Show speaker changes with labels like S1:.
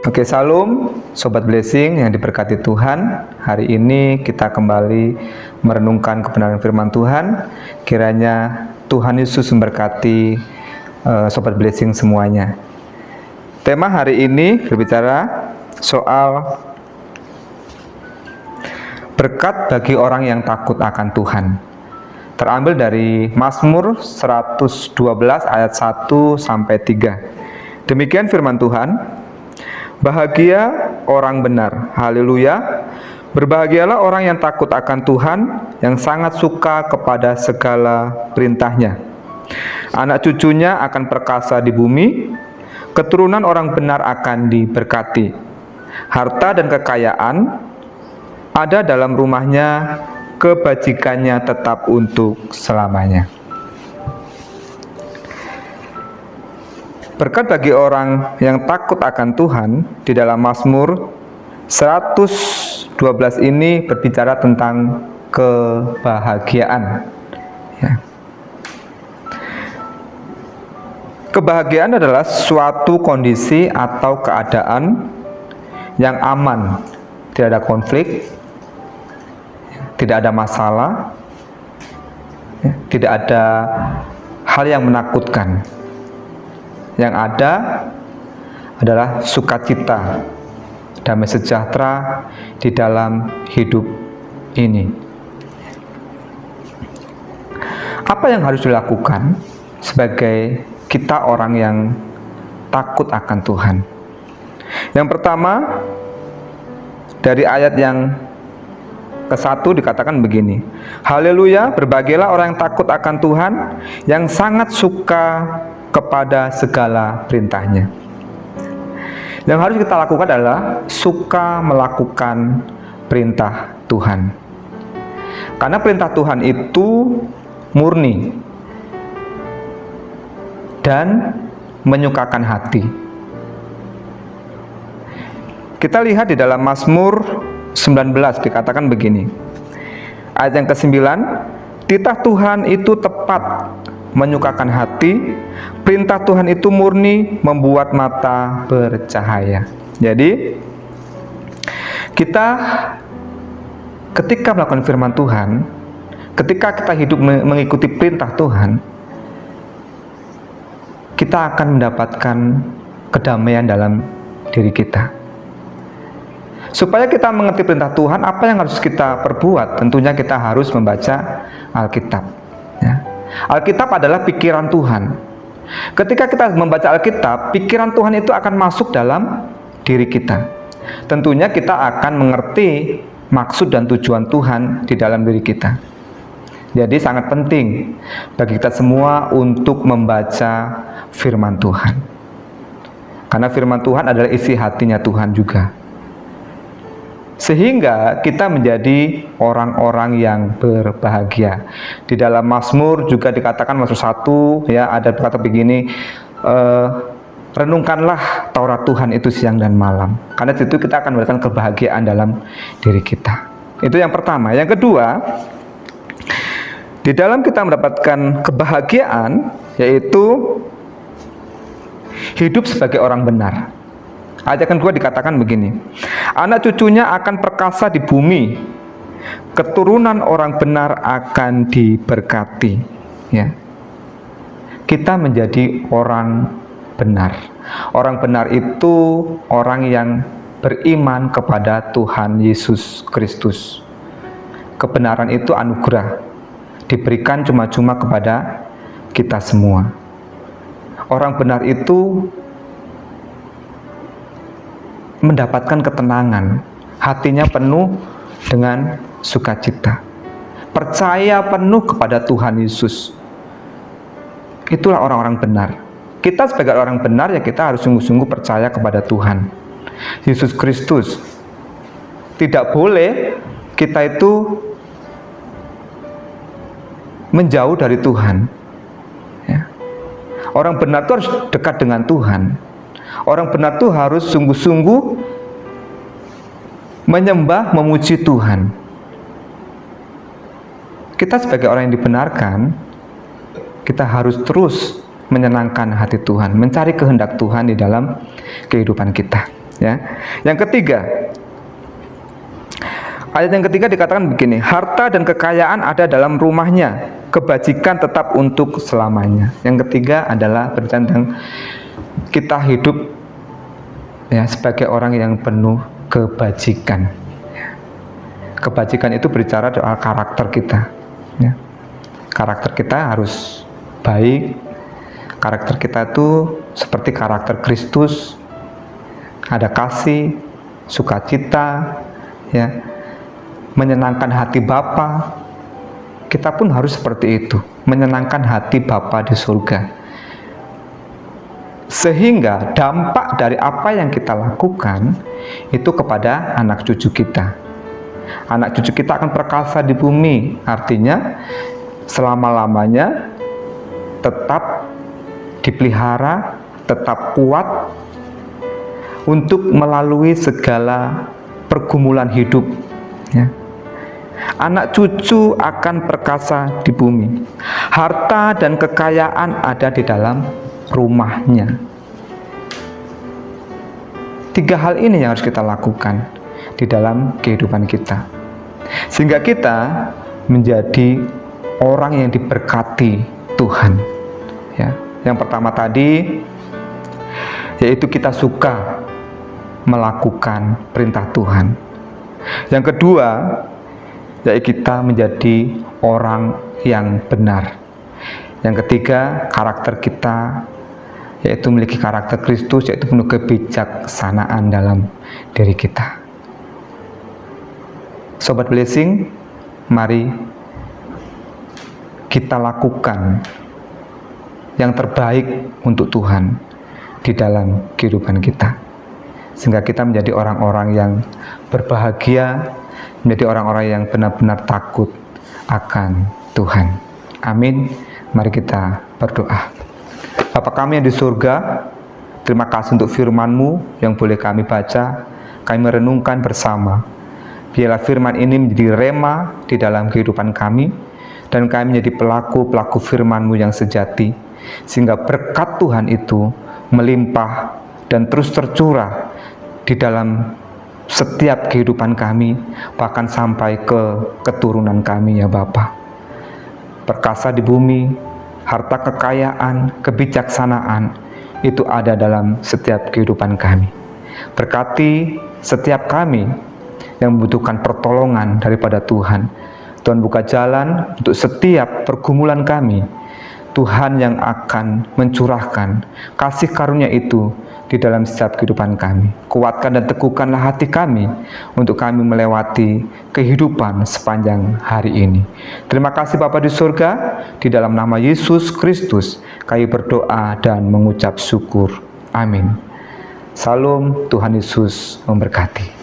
S1: Oke, salam Sobat Blessing yang diberkati Tuhan. Hari ini kita kembali merenungkan kebenaran firman Tuhan. Kiranya Tuhan Yesus memberkati Sobat Blessing semuanya. Tema hari ini berbicara soal berkat bagi orang yang takut akan Tuhan. Terambil dari Mazmur 112 ayat 1 sampai 3. Demikian firman Tuhan. Bahagia orang benar, haleluya. Berbahagialah orang yang takut akan Tuhan, yang sangat suka kepada segala perintahnya. Anak cucunya akan perkasa di bumi, keturunan orang benar akan diberkati. Harta dan kekayaan ada dalam rumahnya, kebajikannya tetap untuk selamanya. Berkat bagi orang yang takut akan Tuhan di dalam Mazmur 112 ini berbicara tentang kebahagiaan. Ya. Kebahagiaan adalah suatu kondisi atau keadaan yang aman, tidak ada konflik, tidak ada masalah, tidak ada hal yang menakutkan. Yang ada adalah sukacita, damai sejahtera di dalam hidup ini. Apa yang harus dilakukan sebagai kita orang yang takut akan Tuhan? Yang pertama, dari ayat yang ke-1 dikatakan begini. Haleluya, berbahagialah orang yang takut akan Tuhan, yang sangat suka kepada segala perintahnya. Yang harus kita lakukan adalah suka melakukan perintah Tuhan. Karena perintah Tuhan itu murni dan menyukakan hati. Kita lihat di dalam Mazmur 19 dikatakan begini. Ayat yang ke-9, titah Tuhan itu tepat, menyukakan hati, perintah Tuhan itu murni, membuat mata bercahaya. Jadi kita ketika melakukan firman Tuhan, ketika kita hidup mengikuti perintah Tuhan, kita akan mendapatkan kedamaian dalam diri kita. Supaya kita mengerti perintah Tuhan, apa yang harus kita perbuat? Tentunya kita harus membaca Alkitab. Ya. Alkitab adalah pikiran Tuhan. Ketika kita membaca Alkitab, pikiran Tuhan itu akan masuk dalam diri kita. Tentunya kita akan mengerti maksud dan tujuan Tuhan di dalam diri kita. Jadi sangat penting bagi kita semua untuk membaca firman Tuhan. Karena firman Tuhan adalah isi hatinya Tuhan juga. Sehingga kita menjadi orang-orang yang berbahagia. Di dalam Mazmur juga dikatakan Mazmur 1 ya, ada kata begini, renungkanlah Taurat Tuhan itu siang dan malam. Karena itu kita akan mendapatkan kebahagiaan dalam diri kita. Itu yang pertama. Yang kedua, di dalam kita mendapatkan kebahagiaan, yaitu hidup sebagai orang benar. Ayat yang kedua dikatakan begini. Anak cucunya akan perkasa di bumi, keturunan orang benar akan diberkati. Ya. Kita menjadi orang benar. Orang benar itu orang yang beriman kepada Tuhan Yesus Kristus. Kebenaran itu anugerah, diberikan cuma-cuma kepada kita semua. Orang benar itu mendapatkan ketenangan, hatinya penuh dengan sukacita, percaya penuh kepada Tuhan Yesus. Itulah orang-orang benar. Kita sebagai orang benar ya kita harus sungguh-sungguh percaya kepada Tuhan Yesus Kristus. Tidak boleh kita itu menjauh dari Tuhan. Ya. Orang benar itu harus dekat dengan Tuhan. Orang benar itu harus sungguh-sungguh menyembah, memuji Tuhan. Kita sebagai orang yang dibenarkan, kita harus terus menyenangkan hati Tuhan, mencari kehendak Tuhan di dalam kehidupan kita. Ya. Yang ketiga, ayat yang ketiga dikatakan begini, harta dan kekayaan ada dalam rumahnya, kebajikan tetap untuk selamanya. Yang ketiga adalah berbicara tentang kita hidup ya sebagai orang yang penuh kebajikan. Kebajikan itu berbicara soal karakter kita. Ya. Karakter kita harus baik. Karakter kita itu seperti karakter Kristus, ada kasih, sukacita, ya, menyenangkan hati Bapa. Kita pun harus seperti itu, menyenangkan hati Bapa di surga. Sehingga dampak dari apa yang kita lakukan itu kepada anak cucu kita. Anak cucu kita akan perkasa di bumi, artinya selama-lamanya tetap dipelihara, tetap kuat untuk melalui segala pergumulan hidup. Ya. Anak cucu akan perkasa di bumi. Harta dan kekayaan ada di dalam rumahnya. 3 hal ini yang harus kita lakukan di dalam kehidupan kita, sehingga kita menjadi orang yang diberkati Tuhan. Ya. Yang pertama tadi, yaitu kita suka melakukan perintah Tuhan. Yang kedua, yaitu kita menjadi orang yang benar. Yang ketiga, karakter kita yaitu memiliki karakter Kristus, yaitu penuh kebijaksanaan dalam diri kita. Sobat Blessing, mari kita lakukan yang terbaik untuk Tuhan di dalam kehidupan kita, sehingga kita menjadi orang-orang yang berbahagia, menjadi orang-orang yang benar-benar takut akan Tuhan. Amin. Mari kita berdoa. Bapa kami yang di surga, terima kasih untuk firman-Mu yang boleh kami baca, kami merenungkan bersama. Biarlah firman ini menjadi rema di dalam kehidupan kami, dan kami menjadi pelaku-pelaku firman-Mu yang sejati, sehingga berkat Tuhan itu melimpah dan terus tercurah di dalam setiap kehidupan kami, bahkan sampai ke keturunan kami ya Bapa. Perkasa di bumi, harta kekayaan, kebijaksanaan itu ada dalam setiap kehidupan kami. Berkati setiap kami yang membutuhkan pertolongan daripada Tuhan. Tuhan buka jalan untuk setiap pergumulan kami. Tuhan yang akan mencurahkan kasih karunia itu di dalam setiap kehidupan kami. Kuatkan dan teguhkanlah hati kami untuk kami melewati kehidupan sepanjang hari ini. Terima kasih Bapa di surga, di dalam nama Yesus Kristus kami berdoa dan mengucap syukur. Amin. Salam, Tuhan Yesus memberkati.